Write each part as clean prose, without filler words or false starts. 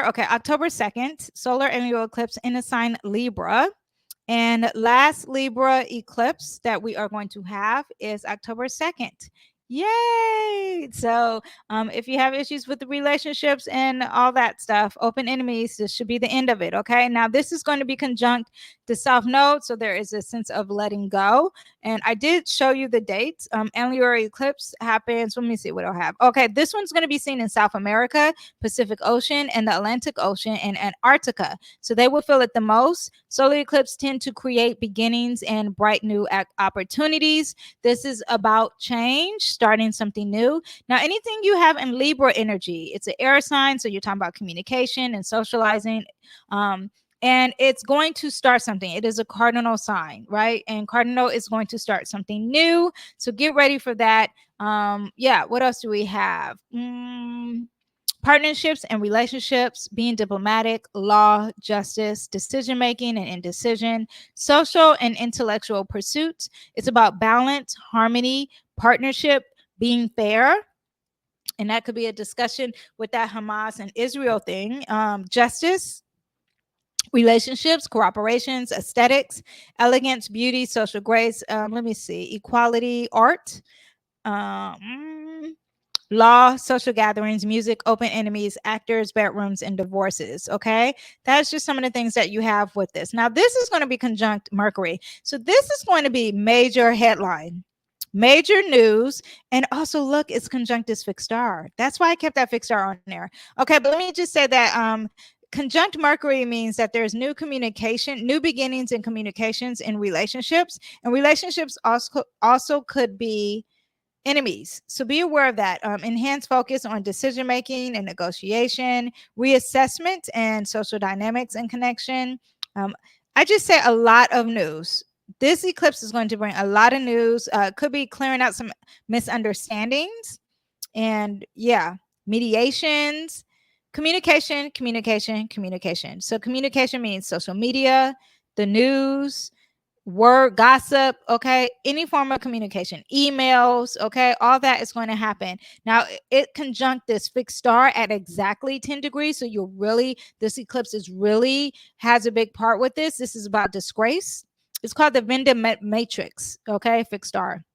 Okay, October 2nd, solar annular eclipse in the sign Libra. And last Libra eclipse that we are going to have is October 2nd. Yay! So, if you have issues with the relationships and all that stuff, open enemies, this should be the end of it. Okay. Now, this is going to be conjunct the South Node. So, there is a sense of letting go. And I did show you the dates. Annular eclipse happens. Let me see what I'll have. Okay. This one's going to be seen in South America, Pacific Ocean, and the Atlantic Ocean, and Antarctica. So, they will feel it the most. Solar eclipse tend to create beginnings and bright new opportunities. This is about change, starting something new. Now, anything you have in Libra energy, it's an air sign. So, you're talking about communication and socializing. And it's going to start something. It is a cardinal sign, right? And cardinal is going to start something new. So get ready for that. Yeah, what else do we have? Partnerships and relationships, being diplomatic, law, justice, decision making and indecision, social and intellectual pursuits. It's about balance, harmony, partnership, being fair. And that could be a discussion with that Hamas and Israel thing. Justice, relationships, cooperations, aesthetics, elegance, beauty, social grace. Let me see, equality, art, law, social gatherings, music, open enemies, actors, bedrooms, and divorces. Okay, that's just some of the things that you have with this. Now, this is going to be conjunct Mercury, so this is going to be major headline, major news. And also, look, it's conjunct this fixed star. That's why I kept that fixed star on there. Okay, but let me just say that conjunct Mercury means that there's new communication, new beginnings in communications in relationships, and relationships also could be enemies. So be aware of that. Enhanced focus on decision making and negotiation, reassessment, and social dynamics and connection. I just say a lot of news. This eclipse is going to bring a lot of news. Could be clearing out some misunderstandings, and yeah, mediations, communication, communication, communication. So communication means social media, the news, word, gossip, okay, any form of communication, emails, okay, all that is going to happen. Now, it conjunct this fixed star at exactly 10 degrees. So you're really, this eclipse is really has a big part with this. This is about disgrace. It's called the Venda matrix, okay, fixed star.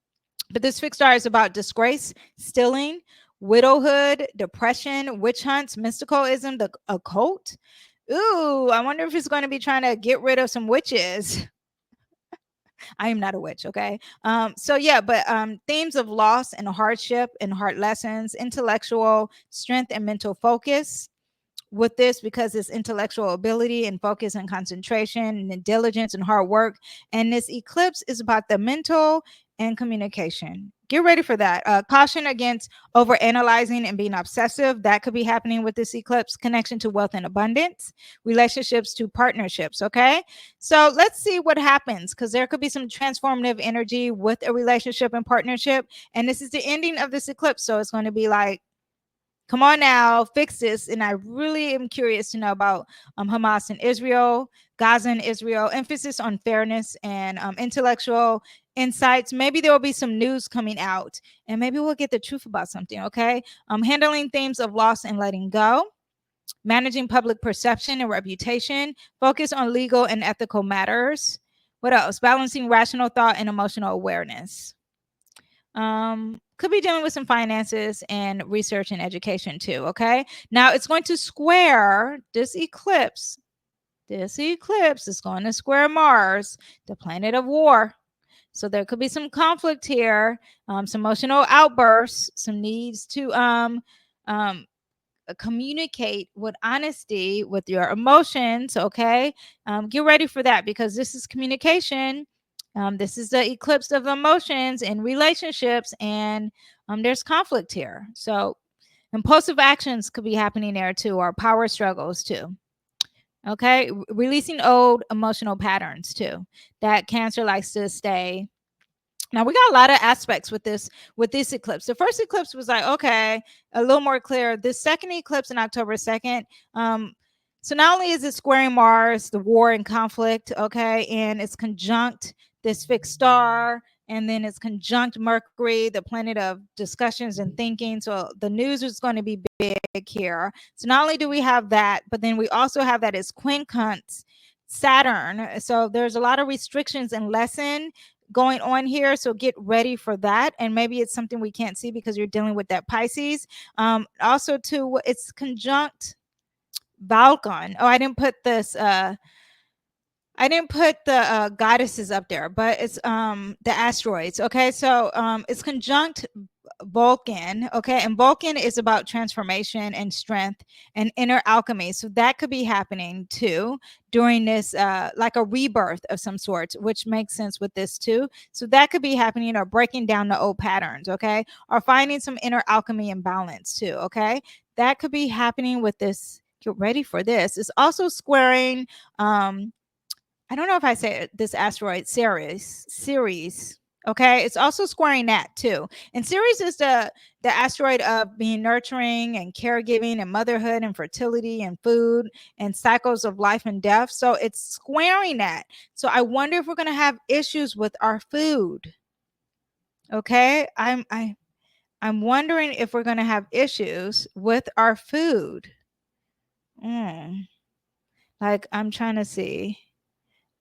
But this fixed star is about disgrace, stealing, widowhood, depression, witch hunts, mysticism, the occult. Ooh, I wonder if it's going to be trying to get rid of some witches. I am not a witch, okay? So yeah, but themes of loss and hardship and hard lessons, intellectual strength and mental focus with this, because it's intellectual ability and focus and concentration and diligence and hard work. And this eclipse is about the mental and communication. Get ready for that. Caution against over analyzing and being obsessive. That could be happening with this eclipse. Connection to wealth and abundance, relationships to partnerships. Okay. So let's see what happens, because there could be some transformative energy with a relationship and partnership. And this is the ending of this eclipse. So it's going to be like, come on now, fix this. And I really am curious to know about Hamas and Israel, Gaza and Israel, emphasis on fairness and intellectual insights. Maybe there will be some news coming out, and maybe we'll get the truth about something, okay? Handling themes of loss and letting go, managing public perception and reputation, focus on legal and ethical matters. What else? Balancing rational thought and emotional awareness. Could be dealing with some finances and research and education too. Okay, now it's going to square this eclipse. This eclipse is going to square Mars, the planet of war. So there could be some conflict here, some emotional outbursts, some needs to communicate with honesty with your emotions. Okay, get ready for that, because this is communication. This is the eclipse of emotions and relationships, and there's conflict here. So impulsive actions could be happening there too, or power struggles too. Okay, releasing old emotional patterns too, that Cancer likes to stay. Now we got a lot of aspects with this eclipse. The first eclipse was like, okay, a little more clear. This second eclipse in October 2nd, so not only is it squaring Mars, the war and conflict, okay, and it's conjunct this fixed star, and then it's conjunct Mercury, the planet of discussions and thinking. So the news is going to be big here. So not only do we have that, but then we also have that as quincunx Saturn. So there's a lot of restrictions and lesson going on here. So get ready for that. And maybe it's something we can't see because you're dealing with that Pisces. Also, too, it's conjunct Vulcan. Oh, I didn't put this. I didn't put the goddesses up there, but it's the asteroids. Okay, so it's conjunct Vulcan. Okay, and Vulcan is about transformation and strength and inner alchemy. So that could be happening too during this, like a rebirth of some sort, which makes sense with this too. So that could be happening, or breaking down the old patterns. Okay, or finding some inner alchemy and balance too. Okay, that could be happening with this. Get ready for this. It's also squaring. I don't know if I say this asteroid Ceres. Okay, it's also squaring that too. And Ceres is the asteroid of being nurturing and caregiving and motherhood and fertility and food and cycles of life and death. So it's squaring that. So I wonder if we're going to have issues with our food. Okay, I'm wondering if we're going to have issues with our food. Like, I'm trying to see.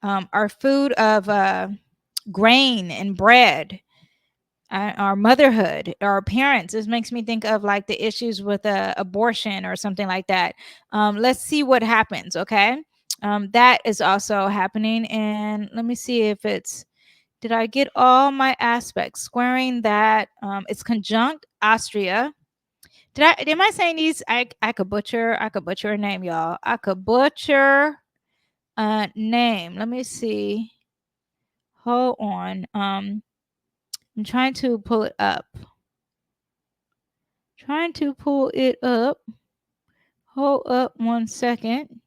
Our food of grain and bread, our motherhood, our parents. This makes me think of like the issues with abortion or something like that. Let's see what happens. Okay. That is also happening. And let me see if it's, did I get all my aspects? Squaring that. It's conjunct Austria. Am I saying these? I could butcher a name, y'all. I could butcher name. Let me see. Hold on. I'm trying to pull it up. Hold up 1 second.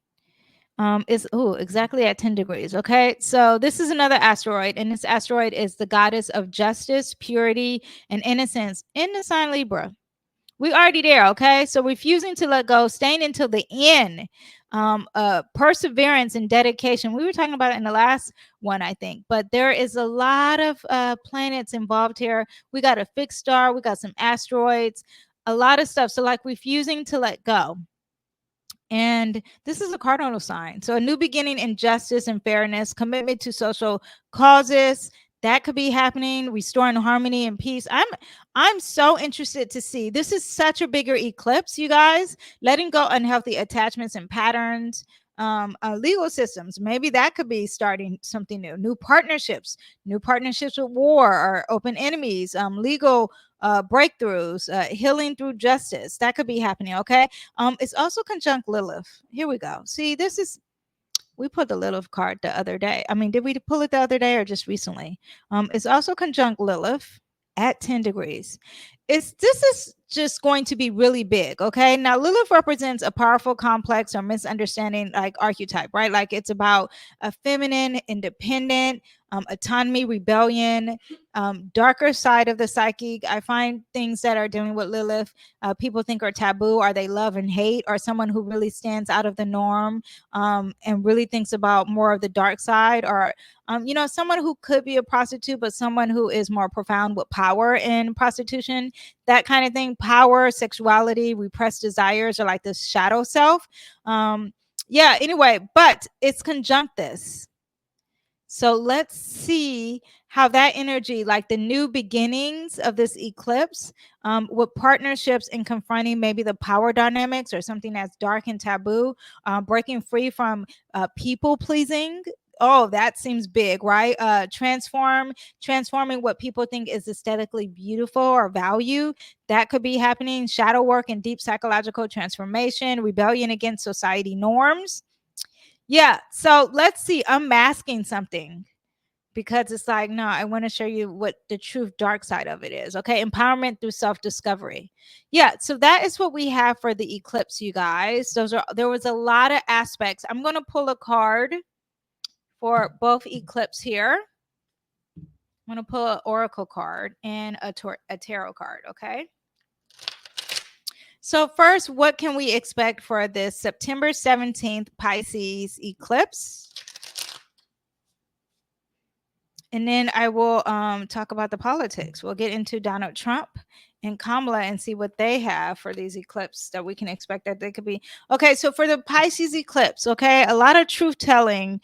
It's exactly at 10 degrees. Okay. So this is another asteroid, and this asteroid is the goddess of justice, purity, and innocence in the sign Libra. We already there. Okay, so refusing to let go, staying until the end, perseverance and dedication. We were talking about it in the last one, I think, but there is a lot of planets involved here. We got a fixed star, we got some asteroids, a lot of stuff. So like refusing to let go. And this is a cardinal sign. So a new beginning in justice and fairness, commitment to social causes. That could be happening, restoring harmony and peace. I'm so interested to see. This is such a bigger eclipse, you guys. Letting go unhealthy attachments and patterns. Legal systems. Maybe that could be starting something new. New partnerships with war or open enemies. Legal breakthroughs, healing through justice. That could be happening. Okay. It's also conjunct Lilith. Here we go. See, we put the Lilith card the other day. I mean, did we pull it the other day or just recently? It's also conjunct Lilith at 10 degrees. This is just going to be really big. Okay. Now, Lilith represents a powerful, complex, or misunderstanding like archetype, right? Like it's about a feminine, independent, autonomy, rebellion, darker side of the psyche. I find things that are dealing with Lilith, people think are taboo, or they love and hate, or someone who really stands out of the norm, and really thinks about more of the dark side, or someone who could be a prostitute, but someone who is more profound with power in prostitution, that kind of thing. Power, sexuality, repressed desires, or like this shadow self. Anyway, but it's conjunct this. So let's see how that energy, like the new beginnings of this eclipse, with partnerships and confronting maybe the power dynamics or something that's dark and taboo, breaking free from people pleasing. Oh, that seems big, right? Transforming what people think is aesthetically beautiful or value. That could be happening. Shadow work and deep psychological transformation, rebellion against society norms. Yeah. So let's see. Unmasking something, because it's like, no, I want to show you what the true dark side of it is. Okay. Empowerment through self-discovery. Yeah. So that is what we have for the eclipse, you guys. There was a lot of aspects. I'm going to pull a card for both eclipse here. I'm going to pull an oracle card and a tarot card. Okay. So first, what can we expect for this September 17th Pisces eclipse? And then I will talk about the politics. We'll get into Donald Trump and Kamala and see what they have for these eclipses that we can expect that they could be. Okay, so for the Pisces eclipse, okay, a lot of truth telling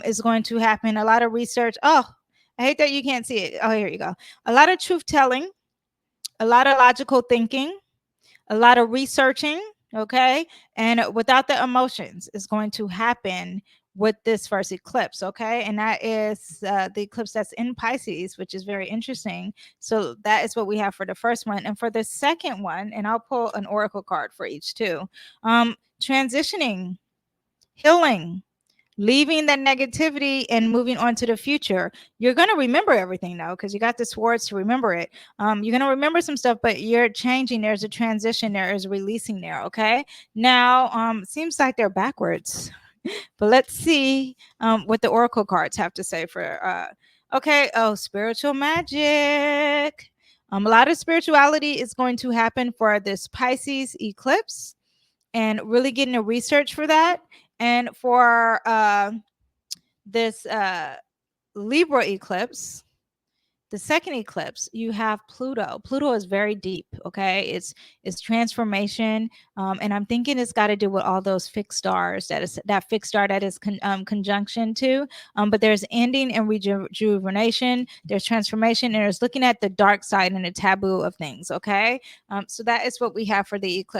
is going to happen. A lot of research. Oh, I hate that you can't see it. Oh, here you go. A lot of truth telling, a lot of logical thinking, a lot of researching, okay? And without the emotions is going to happen with this first eclipse, okay? And that is the eclipse that's in Pisces, which is very interesting. So that is what we have for the first one. And for the second one, and I'll pull an oracle card for each too. Transitioning, healing, leaving that negativity and moving on to the future. You're going to remember everything though, because you got the swords to remember it. You're going to remember some stuff, but you're changing. There's a transition, there is releasing there. Okay, now seems like they're backwards. But let's see what the oracle cards have to say for okay. Oh, spiritual magic. A lot of spirituality is going to happen for this Pisces eclipse, and really getting a research for that. And for this Libra eclipse, the second eclipse, you have Pluto. Pluto is very deep. Okay, it's transformation, and I'm thinking it's got to do with all those fixed stars. That fixed star that is conjunction to. But there's ending and rejuvenation. There's transformation, and there's looking at the dark side and the taboo of things. Okay, so that is what we have for the eclipse.